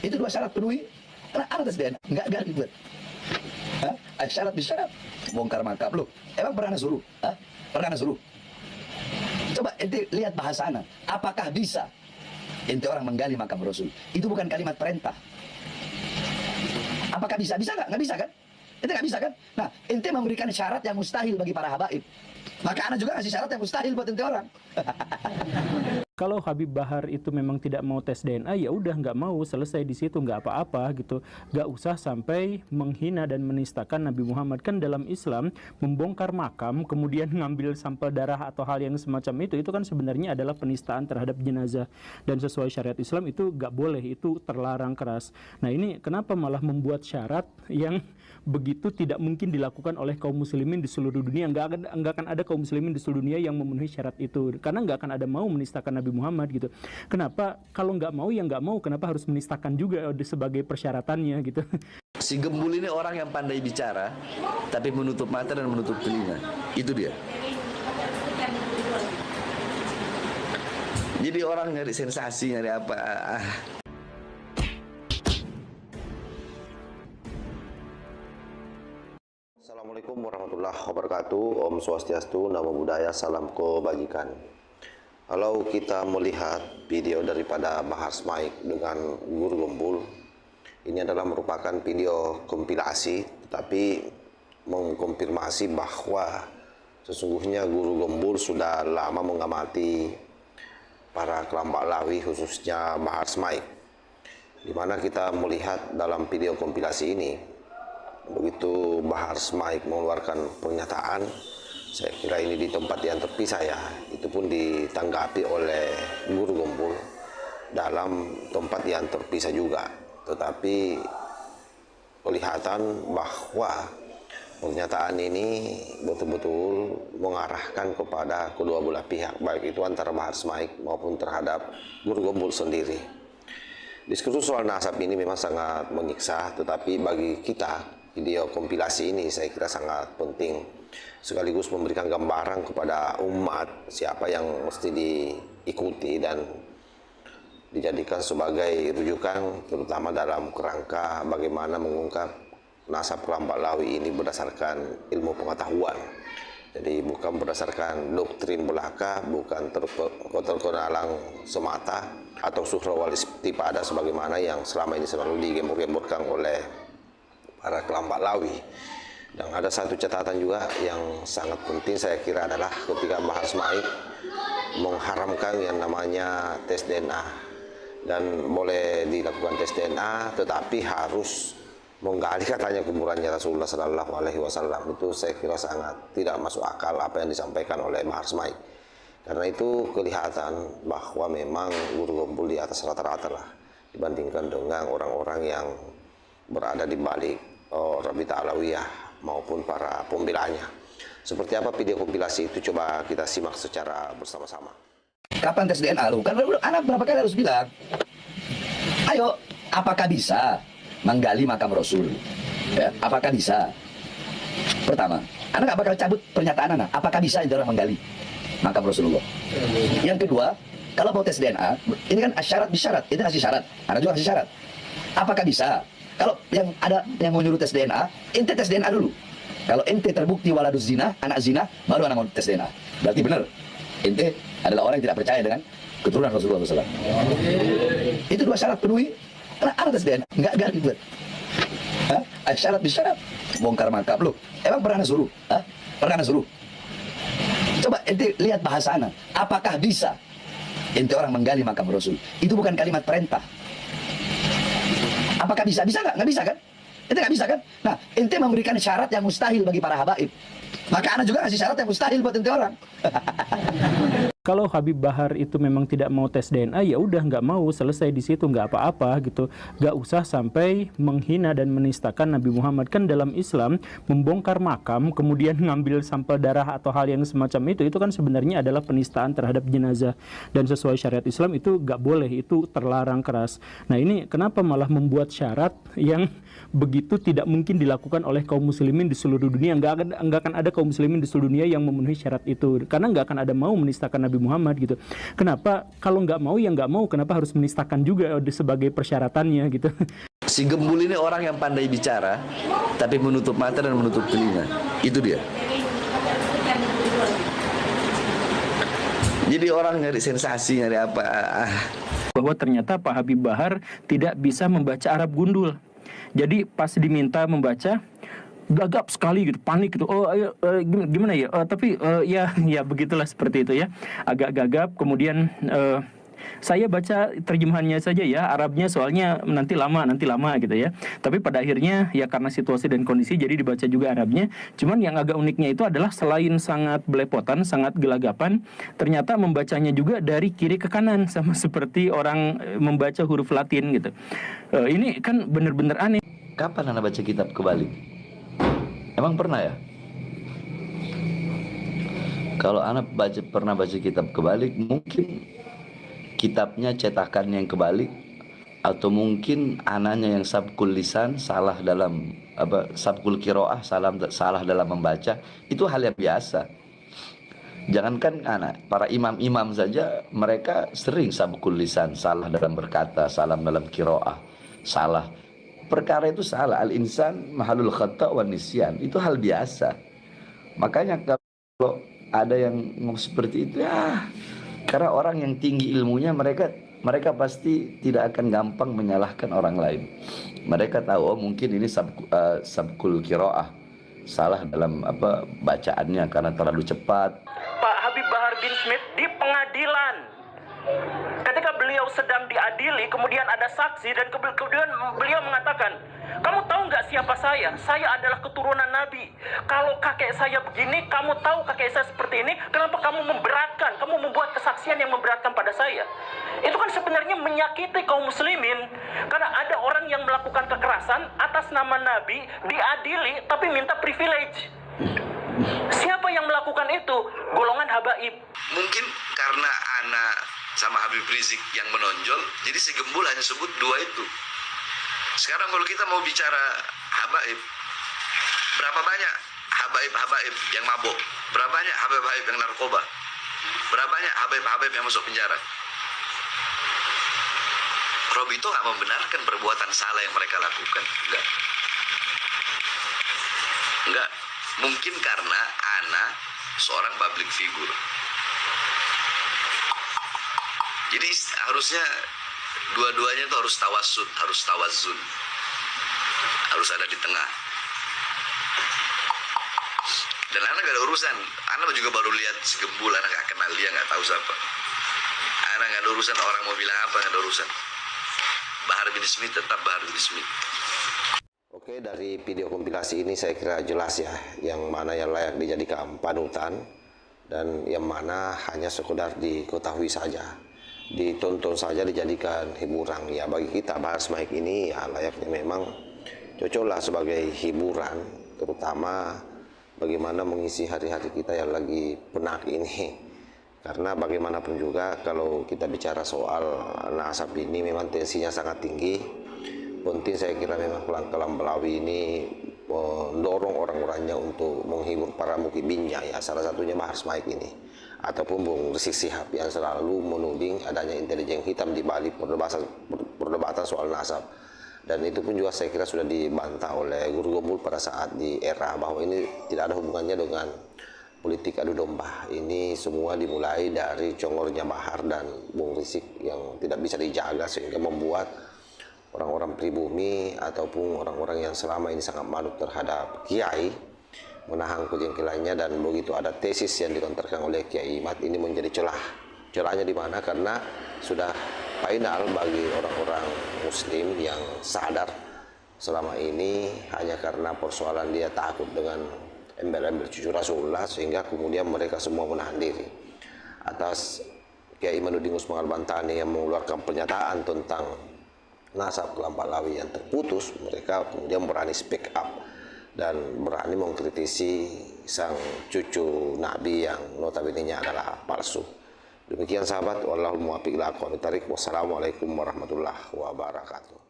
Itu dua syarat penuhi. Ada tes DNA, nggak ribet. Syarat bisyarat, bongkar makam lu. Emang pernah suruh? Pernah suruh? Coba ente lihat bahasana. Apakah bisa ente orang menggali makam Rasul? Itu bukan kalimat perintah. Apakah bisa? Bisa nggak? Nggak bisa kan? Ente nggak bisa kan? Nah, ente memberikan syarat yang mustahil bagi para habaib. Maka ana juga ngasih syarat yang mustahil buat ente orang. Kalau Habib Bahar itu memang tidak mau tes DNA, ya udah nggak mau, selesai di situ, nggak apa-apa gitu. Nggak usah sampai menghina dan menistakan Nabi Muhammad. Kan dalam Islam membongkar makam kemudian ngambil sampel darah atau hal yang semacam itu kan sebenarnya adalah penistaan terhadap jenazah, dan sesuai syariat Islam itu nggak boleh, itu terlarang keras. Nah ini kenapa malah membuat syarat yang begitu tidak mungkin dilakukan oleh kaum muslimin di seluruh dunia. Nggak akan ada kaum muslimin di seluruh dunia yang memenuhi syarat itu, karena nggak akan ada mau menistakan Nabi Muhammad gitu. Kenapa kalau nggak mau ya nggak mau, kenapa harus menistakan juga sebagai persyaratannya gitu. Si Gembul ini orang yang pandai bicara tapi menutup mata dan menutup telinga. Itu dia. Jadi orang nyari sensasi, nyari apa. Assalamualaikum warahmatullahi wabarakatuh. Om Swastiastu, Namo Buddhaya, salam kebajikan. Kalau kita melihat video daripada Bahar Smaik dengan Guru Gembul, ini adalah merupakan video kompilasi, tetapi mengkonfirmasi bahwa sesungguhnya Guru Gembul sudah lama mengamati para kelompok Lawi, khususnya Bahar Smaik. Di mana kita melihat dalam video kompilasi ini, begitu Bahar Smaik mengeluarkan pernyataan, saya kira ini di tempat yang terpisah ya, itu pun ditanggapi oleh Guru Gembul dalam tempat yang terpisah juga. Tetapi kelihatan bahwa pernyataan ini betul-betul mengarahkan kepada kedua belah pihak, baik itu antara Bahar Smaik maupun terhadap Guru Gembul sendiri. Diskursus soal nasab ini memang sangat menyiksa, tetapi bagi kita video kompilasi ini saya kira sangat penting, sekaligus memberikan gambaran kepada umat siapa yang mesti diikuti dan dijadikan sebagai rujukan, terutama dalam kerangka bagaimana mengungkap nasab kelompok Lawi ini berdasarkan ilmu pengetahuan. Jadi bukan berdasarkan doktrin belaka, bukan terkenalang semata atau suhra wal istifadah sebagaimana yang selama ini selalu digembur-gemburkan oleh para kelompok Lawi. Dan ada satu catatan juga yang sangat penting saya kira adalah ketika Bahar Smaik mengharamkan yang namanya tes DNA, dan boleh dilakukan tes DNA tetapi harus menggali katanya kuburannya Rasulullah Sallallahu Alaihi Wasallam. Itu saya kira sangat tidak masuk akal apa yang disampaikan oleh Bahar Smaik, karena itu kelihatan bahwa memang Guru Gembul di atas rata-rata lah dibandingkan dengan orang-orang yang berada di balik Rabita Alawiyah maupun para pembelanya. Seperti apa video kompilasi itu, coba kita simak secara bersama-sama. Kapan tes DNA lu? Karena anak berapa kali harus bilang, ayo, apakah bisa menggali makam Rasul? Ya, apakah bisa? Pertama, anak nggak bakal cabut pernyataan anak. Apakah bisa itu orang menggali makam Rasulullah? Yang kedua, kalau mau tes DNA, ini kan syarat bisyarat, itu ngasih syarat. Anak juga ngasih syarat. Apakah bisa? Kalau yang ada yang mau nyuruh tes DNA, ente tes DNA dulu. Kalau ente terbukti waladus zina, anak zina, baru anak mau tes DNA. Berarti benar, ente adalah orang yang tidak percaya dengan keturunan Rasulullah SAW. Itu dua syarat penuhi. Ada tes DNA, nggak ribet. Syarat bisyarat, bongkar makam lu. Emang pernah suruh? Pernah suruh? Coba ente lihat bahasana. Apakah bisa ente orang menggali makam Rasul? Itu bukan kalimat perintah. Apakah bisa? Bisa nggak? Nggak bisa kan? Ente nggak bisa kan? Nah, ente memberikan syarat yang mustahil bagi para habaib. Maka ana juga ngasih syarat yang mustahil buat ente orang. Kalau Habib Bahar itu memang tidak mau tes DNA, ya udah nggak mau, selesai di situ, nggak apa-apa gitu. Nggak usah sampai menghina dan menistakan Nabi Muhammad. Kan dalam Islam membongkar makam kemudian ngambil sampel darah atau hal yang semacam itu kan sebenarnya adalah penistaan terhadap jenazah, dan sesuai syariat Islam itu nggak boleh, itu terlarang keras. Nah ini kenapa malah membuat syarat yang begitu tidak mungkin dilakukan oleh kaum muslimin di seluruh dunia. Nggak akan ada kaum muslimin di seluruh dunia yang memenuhi syarat itu, karena nggak akan ada mau menistakan Nabi Nabi Muhammad gitu. Kenapa kalau nggak mau ya nggak mau, kenapa harus menistakan juga sebagai persyaratannya gitu. Si Gembul ini orang yang pandai bicara, tapi menutup mata dan menutup telinga. Itu dia. Jadi orang nyari sensasi, nyari apa. Bahwa ternyata Pak Habib Bahar tidak bisa membaca Arab gundul. Jadi pas diminta membaca, gagap sekali gitu, panik gitu. Oh, gimana ya? Ya begitulah, seperti itu ya. Agak gagap, kemudian saya baca terjemahannya saja ya, Arabnya soalnya nanti lama gitu ya. Tapi pada akhirnya ya karena situasi dan kondisi jadi dibaca juga Arabnya. Cuman yang agak uniknya itu adalah selain sangat belepotan, sangat gelagapan, ternyata membacanya juga dari kiri ke kanan sama seperti orang membaca huruf Latin gitu. Ini kan benar-benar aneh. Kapan Anda baca kitab kebalik? Emang pernah ya? Kalau Anda pernah baca kitab kebalik, mungkin kitabnya cetakan yang kebalik, atau mungkin anaknya yang sabkul lisan salah dalam sabkul kiroah, salah dalam membaca. Itu hal yang biasa. Jangankan anak, para imam-imam saja mereka sering sabkul lisan, salah dalam berkata, salah dalam kiroah, salah. Perkara itu salah. Al-insan mahalul khata' wa nisyan. Itu hal biasa. Makanya kalau ada yang ngomong seperti itu, ya karena orang yang tinggi ilmunya, mereka pasti tidak akan gampang menyalahkan orang lain. Mereka tahu, oh mungkin ini sabkul kiroah, salah dalam bacaannya karena terlalu cepat. Pak Habib Bahar bin Smith di pengadilan, ketika beliau sedang diadili, kemudian ada saksi dan kemudian beliau mengatakan, kamu tahu nggak siapa saya? Saya adalah keturunan Nabi. Kalau kakek saya begini, kamu tahu kakek saya seperti ini, kenapa kamu memberatkan? Kamu membuat kesaksian yang memberatkan pada saya. Itu kan sebenarnya menyakiti kaum muslimin. Karena ada orang yang melakukan kekerasan atas nama Nabi, diadili, tapi minta privilege. Siapa yang melakukan itu? Golongan habaib. Mungkin karena anak sama Habib Rizik yang menonjol, jadi si Gembul hanya sebut dua itu. Sekarang kalau kita mau bicara habaib, berapa banyak habaib-habaib yang mabuk? Berapa banyak habaib-habaib yang narkoba? Berapa banyak habaib-habaib yang masuk penjara? Robi itu nggak membenarkan perbuatan salah yang mereka lakukan. Enggak. Mungkin karena Ana seorang public figure. Jadi harusnya dua-duanya itu harus tawazun, harus ada di tengah. Dan Ana gak ada urusan. Ana juga baru lihat si Gembul, Ana gak kenal dia, gak tahu siapa. Ana gak ada urusan, orang mau bilang apa, gak ada urusan. Bahar bin Smith tetap Bahar bin Smith. Oke, dari video kompilasi ini saya kira jelas ya, yang mana yang layak dijadikan panutan dan yang mana hanya sekedar diketahui saja, ditonton saja, dijadikan hiburan. Ya bagi kita Bahar Smaik ini ya layaknya memang cocoklah sebagai hiburan, terutama bagaimana mengisi hari-hari kita yang lagi penak ini. Karena bagaimanapun juga kalau kita bicara soal nasab ini memang tensinya sangat tinggi. Penting saya kira memang Kelam Belawi ini mendorong orang-orangnya untuk menghibur para mukibinnya ya, salah satunya Bahar Smaik ini ataupun Bung Rizik Sihab yang selalu menuding adanya intelijen hitam di balik perdebatan soal nasab. Dan itu pun juga saya kira sudah dibantah oleh Guru Gembul pada saat di era bahwa ini tidak ada hubungannya dengan politik adu domba. Ini semua dimulai dari congornya Bahar dan Bung Rizik yang tidak bisa dijaga sehingga membuat orang-orang pribumi ataupun orang-orang yang selama ini sangat manut terhadap Kiai menahan kejengkelannya, dan begitu ada tesis yang dilontarkan oleh Kiai Imad ini menjadi celah. Celahnya di mana? Karena sudah final bagi orang-orang muslim yang sadar selama ini hanya karena persoalan dia takut dengan embel-embel cucu Rasulullah sehingga kemudian mereka semua menahan diri. Atas Kiai Imanuddin Usman Al-Bantani yang mengeluarkan pernyataan tentang nasab Kelam Belawi yang terputus, mereka kemudian berani speak up dan berani mengkritisi sang cucu Nabi yang notabene-nya adalah palsu. Demikian sahabat, wallahul muwaffiq ila aqwamit thariq. Wassalamualaikum warahmatullahi wabarakatuh.